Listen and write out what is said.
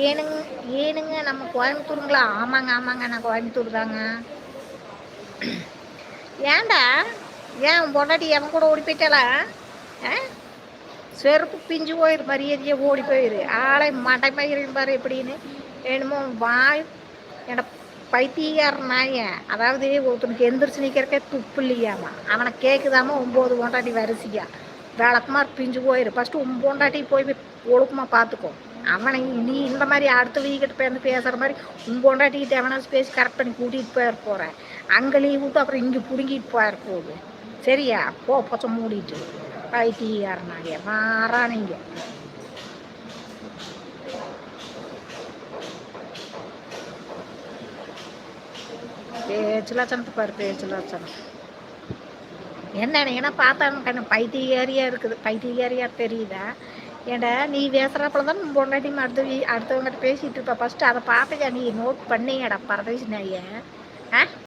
ஏனுங்க ஏனுங்க நம்ம கோயம்புத்தூருங்களா? ஆமாங்க ஆமாங்க, நான் கோயம்புத்தூர் தாங்க. ஏன்டா? ஏன் உன் பொண்டாட்டி எவன் கூட ஓடி போயிட்டாளா? ஆ? செருப்பு பிஞ்சு போயிரு, மரியாதையே ஓடி போயிரு. ஆளை மடை மயிரும் பாரு எப்படின்னு. என்னமோ வாய் என பைத்தியக்கார நாய. அதாவது ஒருத்தனுக்கு எந்திரிச்சு நிற்கிறக்கே துப்பு இல்லையாமா, அவனை கேட்குதாமா 9 பொண்டாட்டி வரிசையா. விளக்குமார் பிஞ்சு போயிரு. ஃபஸ்ட்டு உன் பொண்டாட்டி போய் ஒழுக்கமாக பார்த்துக்கோ. அவனை நீ இந்த மாதிரி அடுத்த வீக்கிட்ட பேருந்து பேசுகிற மாதிரி உன் பொண்டாட்டிக்கிட்ட எவனாச்சும் பேசி கரெக்ட் பண்ணி கூட்டிகிட்டு போயிட போகிறேன். அங்கே லீவ் விட்டு அப்புறம் இங்கே பிடுங்கிட்டு போயிட போகுது. சரியா? பச்சை மூடிட்டு பைத்தியக்காரனாங்க மாறானீங்க. பேச்சு லட்சணத்தை பாரு, பேச்சு லட்சணம் என்ன ஏன்னா பார்த்தா பைத்தியக்காரியாக இருக்குது. பைத்தியக்காரியாக தெரியுதா? ஏண்டா நீ பேசுகிறப்பல தான் பொண்டாட்டி அடுத்தவங்ககிட்ட பேசிகிட்டு இருப்பா. ஃபஸ்ட்டு அதை பார்த்துக்க, நீ நோட் பண்ணிங்கடா பரதேசி நாய. ஆ